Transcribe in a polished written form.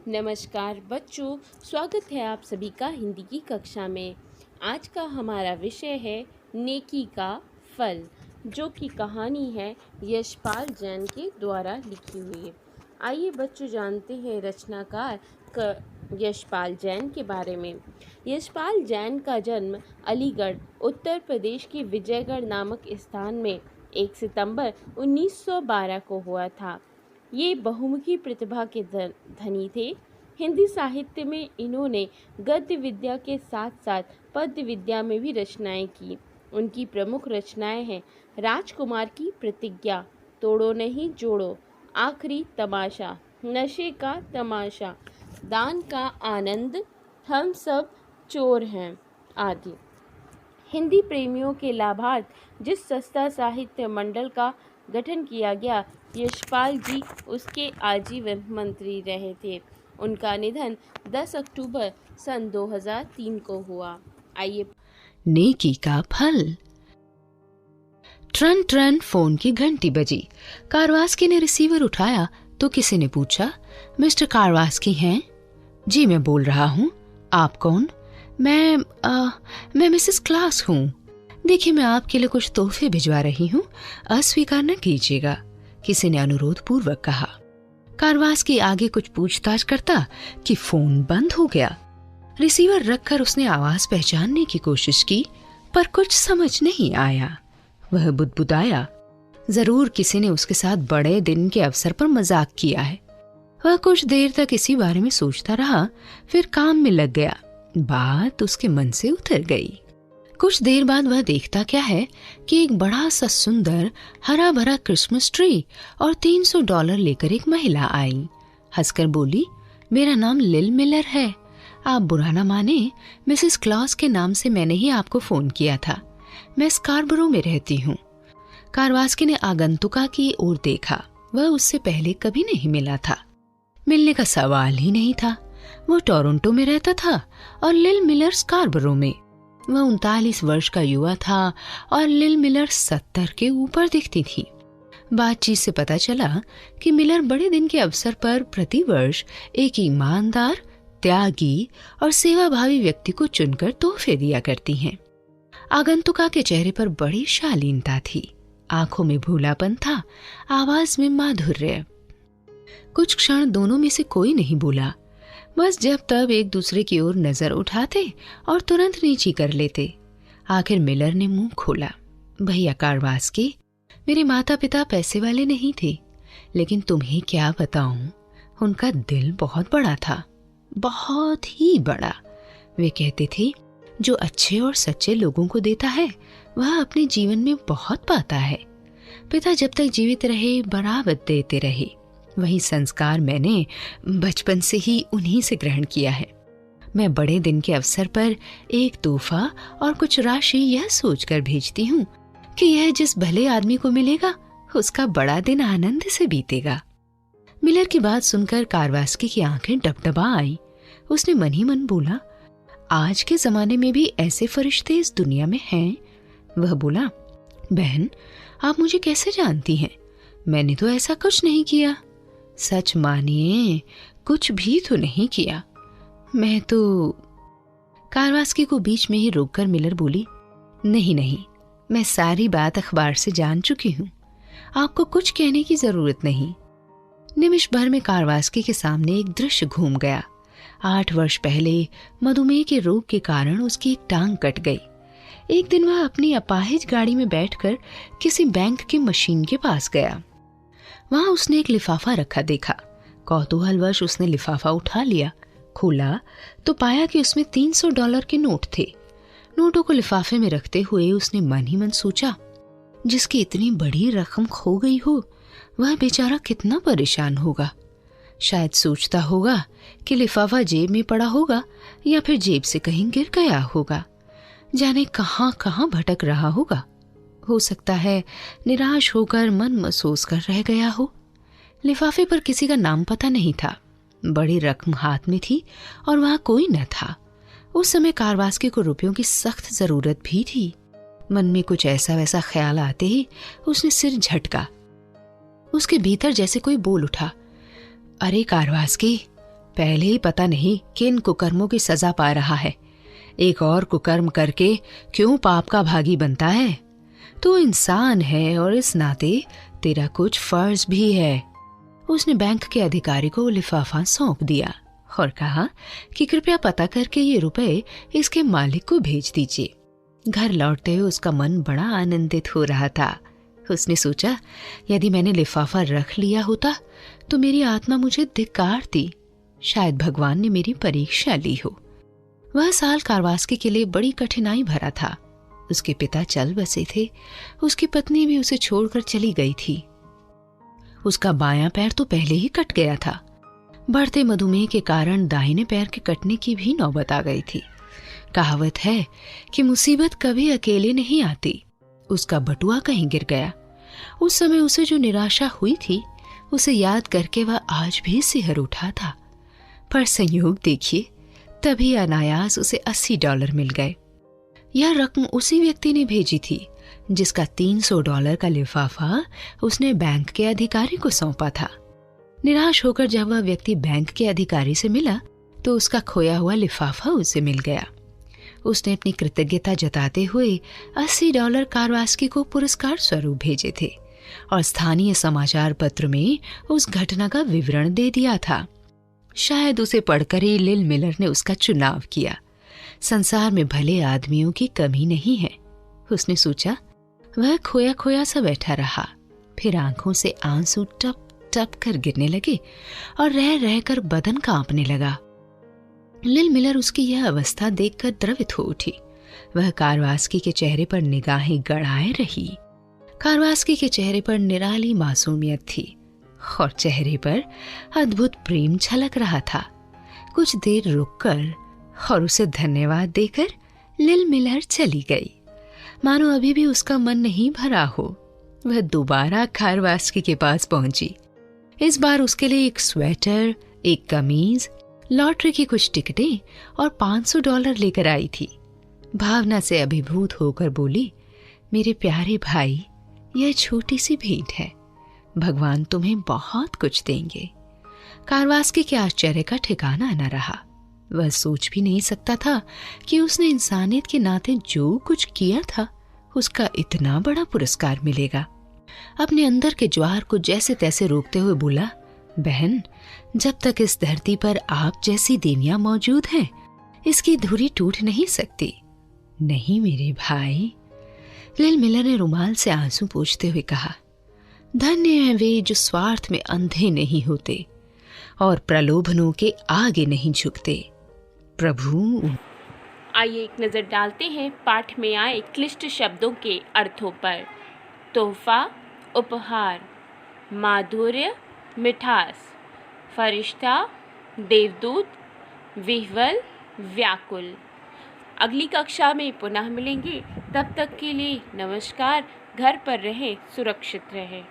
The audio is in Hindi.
नमस्कार बच्चों, स्वागत है आप सभी का हिंदी की कक्षा में। आज का हमारा विषय है नेकी का फल, जो कि कहानी है यशपाल जैन के द्वारा लिखी हुई। आइए बच्चों जानते हैं रचनाकार यशपाल जैन के बारे में। यशपाल जैन का जन्म अलीगढ़ उत्तर प्रदेश के विजयगढ़ नामक स्थान में 1 सितंबर 1912 को हुआ था। ये बहुमुखी प्रतिभा के धनी थे। हिंदी साहित्य में इन्होंने गद्य विद्या के साथ साथ पद्य विद्या में भी रचनाएं की। उनकी प्रमुख रचनाएं हैं राजकुमार की प्रतिज्ञा, तोड़ो नहीं जोड़ो, आखिरी तमाशा, नशे का तमाशा, दान का आनंद, हम सब चोर हैं आदि। हिंदी प्रेमियों के लाभार्थ जिस संस्था साहित्य मंडल का गठन किया गया, यशपाल जी उसके आजीवन मंत्री रहे थे। उनका निधन 10 अक्टूबर सन 2003 को हुआ। आइए। नेकी का फल। ट्रन ट्रन फोन की घंटी बजी। कारवास्की ने रिसीवर उठाया तो किसी ने पूछा, मिस्टर कारवास्की हैं? जी मैं बोल रहा हूँ। आप कौन? मैं मिसेस क्लास हूँ। देखिए मैं आपके लिए कुछ तोहफे भिजवा रही हूँ, अस्वीकार न कीजिएगा, किसी ने अनुरोध पूर्वक कहा। कारवास्की आगे कुछ पूछताछ करता कि फोन बंद हो गया। रिसीवर रखकर उसने आवाज पहचानने की कोशिश की, पर कुछ समझ नहीं आया। वह बुदबुदाया, जरूर किसी ने उसके साथ बड़े दिन के अवसर पर मजाक किया है। वह कुछ देर तक इसी बारे में सोचता रहा, फिर काम में लग गया। बात उसके मन से उतर गई। कुछ देर बाद वह देखता क्या है कि एक बड़ा सा सुंदर हरा भरा क्रिसमस ट्री और $300 लेकर एक महिला आई। हंसकर बोली, मेरा नाम लिल मिलर है। आप बुरा ना माने, मिसेस क्लॉस के नाम से मैंने ही आपको फोन किया था। मैं स्कारबरो में रहती हूँ। कारवास्की ने आगंतुका की ओर देखा। वह उससे पहले कभी नहीं मिला था। मिलने का सवाल ही नहीं था। वो टोरंटो में रहता था और लिल मिलर स्कारबरो में। वह 39 वर्ष का युवा था और लिल मिलर 70 के ऊपर दिखती थी। बातचीत से पता चला कि मिलर बड़े दिन के अवसर पर प्रतिवर्ष एक ईमानदार, त्यागी और सेवाभावी व्यक्ति को चुनकर तोहफे दिया करती हैं। आगंतुका के चेहरे पर बड़ी शालीनता थी, आंखों में भूलापन था, आवाज में माधुर्य। कुछ क्षण दोनों में से कोई नहीं बोला, बस जब तब एक दूसरे की ओर नजर उठाते और तुरंत नीची कर लेते। आखिर मिलर ने मुंह खोला, भैया कारवास्की, मेरे माता पिता पैसे वाले नहीं थे, लेकिन तुम्हें क्या बताऊं, उनका दिल बहुत बड़ा था, बहुत ही बड़ा। वे कहते थे, जो अच्छे और सच्चे लोगों को देता है वह अपने जीवन में बहुत पाता है। पिता जब तक जीवित रहे बराबर देते रहे। वही संस्कार मैंने बचपन से ही उन्हीं से ग्रहण किया है। मैं बड़े दिन के अवसर पर एक तोहफा और कुछ राशि यह सोचकर भेजती हूँ कि यह जिस भले आदमी को मिलेगा उसका बड़ा दिन आनंद से बीतेगा। मिलर की बात सुनकर कारवास्की की आंखें डबडबा आई। उसने मन ही मन बोला, आज के जमाने में भी ऐसे फरिश्ते इस दुनिया में हैं। वह बोला, बहन आप मुझे कैसे जानती हैं? मैंने तो ऐसा कुछ नहीं किया। सच मानिए, कुछ भी तो नहीं किया। मैं तो। कारवास्की को बीच में ही रोककर मिलर बोली, नहीं, मैं सारी बात अखबार से जान चुकी हूँ, आपको कुछ कहने की जरूरत नहीं। निमिष भर में कारवास्की के सामने एक दृश्य घूम गया। 8 वर्ष पहले मधुमेह के रोग के कारण उसकी एक टांग कट गई। एक दिन वह अपनी अपाहिज गाड़ी में बैठकर किसी बैंक की मशीन के पास गया। वहां उसने एक लिफाफा रखा देखा। कौतूहलवश उसने लिफाफा उठा लिया। खोला तो पाया कि उसमें $300 के नोट थे। नोटों को लिफाफे में रखते हुए उसने मन ही मन सोचा, जिसकी इतनी बड़ी रकम खो गई हो वह बेचारा कितना परेशान होगा। शायद सोचता होगा कि लिफाफा जेब में पड़ा होगा या फिर जेब से कहीं गिर गया होगा। जाने कहां कहां भटक रहा होगा। हो सकता है निराश होकर मन महसूस कर रह गया हो। लिफाफे पर किसी का नाम पता नहीं था। बड़ी रकम हाथ में थी और वहां कोई न था। उस समय कारवास्की को रुपयों की सख्त जरूरत भी थी। मन में कुछ ऐसा वैसा ख्याल आते ही उसने सिर झटका। उसके भीतर जैसे कोई बोल उठा, अरे कारवास्की, पहले ही पता नहीं किन कुकर्मों की सजा पा रहा है। एक और कुकर्म करके क्यों पाप का भागी बनता है? तू इंसान है और इस नाते तेरा कुछ फर्ज भी है। उसने बैंक के अधिकारी को लिफाफा सौंप दिया और कहा कि कृपया पता करके ये रुपए इसके मालिक को भेज दीजिए। घर लौटते हुए उसका मन बड़ा आनंदित हो रहा था। उसने सोचा, यदि मैंने लिफाफा रख लिया होता तो मेरी आत्मा मुझे धिक्कारती। शायद भगवान ने मेरी परीक्षा ली हो। वह साल कारवास्की के लिए बड़ी कठिनाई भरा था। उसके पिता चल बसे थे, उसकी पत्नी भी उसे छोड़कर चली गई थी। उसका बायां पैर तो पहले ही कट गया था। बढ़ते मधुमेह के कारण दाहिने पैर के कटने की भी नौबत आ गई थी। कहावत है कि मुसीबत कभी अकेले नहीं आती। उसका बटुआ कहीं गिर गया। उस समय उसे जो निराशा हुई थी, उसे याद करके वह आज भी सिहर उठा था। पर संयोग देखिए, तभी अनायास उसे $80 मिल गए। यह रकम उसी व्यक्ति ने भेजी थी जिसका $300 का लिफाफा उसने बैंक के अधिकारी को सौंपा था। निराश होकर जब वह व्यक्ति बैंक के अधिकारी से मिला तो उसका खोया हुआ लिफाफा उसे मिल गया। उसने अपनी कृतज्ञता जताते हुए $80 कारवास्की को पुरस्कार स्वरूप भेजे थे और स्थानीय समाचार पत्र में उस घटना का विवरण दे दिया था। शायद उसे पढ़कर ही लिल मिलर ने उसका चुनाव किया। संसार में भले आदमियों की कमी नहीं है, उसने सोचा। वह खोया खोया सा बैठा रहा। फिर आंखों से आंसू टप टप कर गिरने लगे और रह रहकर बदन कांपने लगा। लिल मिलर उसकी यह अवस्था देखकर द्रवित हो उठी। वह कारवास्की के चेहरे पर निगाहें गड़ाए रही। कारवास्की के चेहरे पर निराली मासूमियत थी और चेहरे पर अद्भुत प्रेम झलक रहा था। कुछ देर रुककर और उसे धन्यवाद देकर लिल मिलर चली गई। मानो अभी भी उसका मन नहीं भरा हो। वह दोबारा कारवास्की के पास पहुंची। इस बार उसके लिए एक स्वेटर, एक कमीज, लॉटरी की कुछ टिकटें और $500 लेकर आई थी। भावना से अभिभूत होकर बोली, मेरे प्यारे भाई, यह छोटी सी भेंट है। भगवान तुम्हें बहुत कुछ देंगे। कारवास्की के आश्चर्य का ठिकाना न रहा। वह सोच भी नहीं सकता था कि उसने इंसानियत के नाते जो कुछ किया था उसका इतना बड़ा पुरस्कार मिलेगा। अपने अंदर के ज्वार को जैसे तैसे रोकते हुए बोला, बहन, जब तक इस धरती पर आप जैसी देवियां मौजूद हैं, इसकी धुरी टूट नहीं सकती। नहीं मेरे भाई। लिल मिलर ने रुमाल से आंसू पोंछते हुए कहा, धन्य हैं वे जो स्वार्थ में अंधे नहीं होते और प्रलोभनों के आगे नहीं झुकते। प्रभु। आइए एक नज़र डालते हैं पाठ में आए क्लिष्ट शब्दों के अर्थों पर। तोहफा, उपहार, माधुर्य, मिठास, फरिश्ता, देवदूत, विह्वल, व्याकुल। अगली कक्षा में पुनः मिलेंगे। तब तक के लिए नमस्कार। घर पर रहें, सुरक्षित रहें।